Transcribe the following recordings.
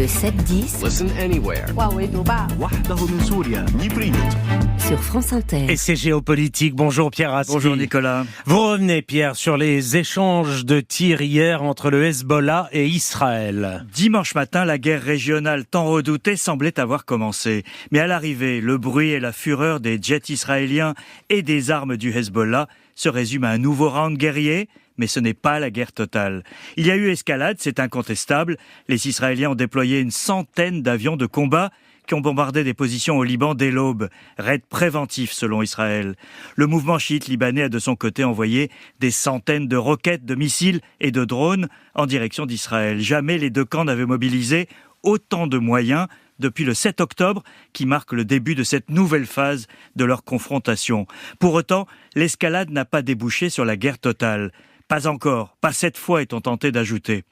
Le 7-10 Listen anywhere. sur France Inter. Et c'est géopolitique. Bonjour Pierre Aski. Bonjour Nicolas. Vous revenez Pierre sur les échanges de tirs hier entre le Hezbollah et Israël. Dimanche matin, la guerre régionale tant redoutée semblait avoir commencé. Mais à l'arrivée, le bruit et la fureur des jets israéliens et des armes du Hezbollah se résument à un nouveau round guerrier. Mais ce n'est pas la guerre totale. Il y a eu escalade, c'est incontestable. Les Israéliens ont déployé une centaine d'avions de combat qui ont bombardé des positions au Liban dès l'aube. Raid préventif selon Israël. Le mouvement chiite libanais a de son côté envoyé des centaines de roquettes, de missiles et de drones en direction d'Israël. Jamais les deux camps n'avaient mobilisé autant de moyens depuis le 7 octobre, qui marque le début de cette nouvelle phase de leur confrontation. Pour autant, l'escalade n'a pas débouché sur la guerre totale. Pas encore, pas cette fois, est-on tenté d'ajouter.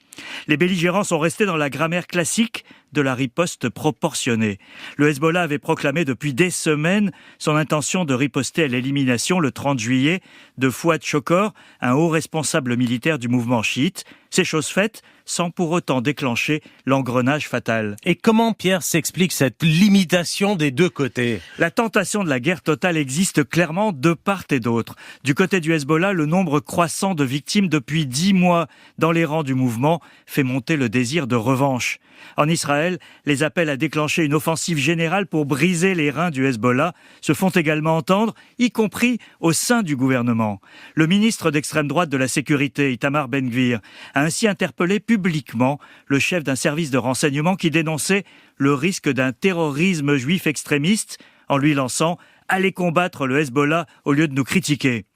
Les belligérants sont restés dans la grammaire classique de la riposte proportionnée. Le Hezbollah avait proclamé depuis des semaines son intention de riposter à l'élimination le 30 juillet de Fouad Chokor, un haut responsable militaire du mouvement chiite. C'est chose faite, sans pour autant déclencher l'engrenage fatal. Et comment Pierre s'explique cette limitation des deux côtés ? La tentation de la guerre totale existe clairement de part et d'autre. Du côté du Hezbollah, le nombre croissant de victimes depuis 10 mois dans les rangs du mouvement fait monter le désir de revanche. En Israël, les appels à déclencher une offensive générale pour briser les reins du Hezbollah se font également entendre, y compris au sein du gouvernement. Le ministre d'extrême droite de la Sécurité, Itamar Ben-Gvir, a ainsi interpellé publiquement le chef d'un service de renseignement qui dénonçait le risque d'un terrorisme juif extrémiste en lui lançant « Allez combattre le Hezbollah au lieu de nous critiquer ».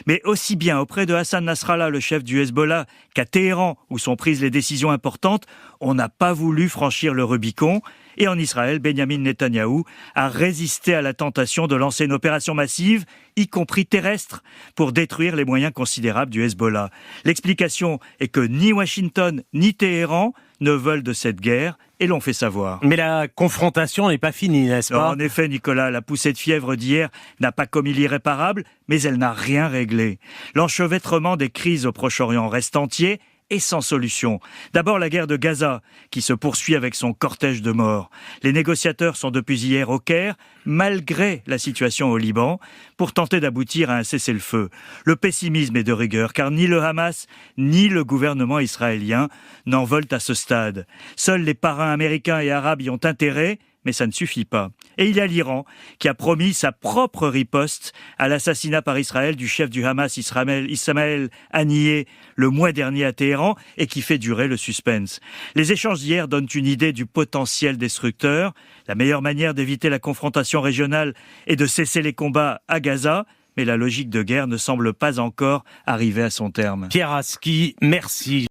Mais aussi bien auprès de Hassan Nasrallah, le chef du Hezbollah, qu'à Téhéran, où sont prises les décisions importantes, on n'a pas voulu franchir le Rubicon. Et en Israël, Benyamin Netanyahou a résisté à la tentation de lancer une opération massive, y compris terrestre, pour détruire les moyens considérables du Hezbollah. L'explication est que ni Washington ni Téhéran ne veulent de cette guerre et l'ont fait savoir. Mais la confrontation n'est pas finie, n'est-ce pas ? En effet, Nicolas, la poussée de fièvre d'hier n'a pas commis l'irréparable, mais elle n'a rien réglé. L'enchevêtrement des crises au Proche-Orient reste entier et sans solution. D'abord la guerre de Gaza, qui se poursuit avec son cortège de morts. Les négociateurs sont depuis hier au Caire, malgré la situation au Liban, pour tenter d'aboutir à un cessez-le-feu. Le pessimisme est de rigueur, car ni le Hamas, ni le gouvernement israélien n'en veulent à ce stade. Seuls les parrains américains et arabes y ont intérêt, mais ça ne suffit pas. Et il y a l'Iran, qui a promis sa propre riposte à l'assassinat par Israël du chef du Hamas, Ismaël Haniyeh, le mois dernier à Téhéran, et qui fait durer le suspense. Les échanges d'hier donnent une idée du potentiel destructeur. La meilleure manière d'éviter la confrontation régionale est de cesser les combats à Gaza, mais la logique de guerre ne semble pas encore arriver à son terme. Pierre Aski, merci.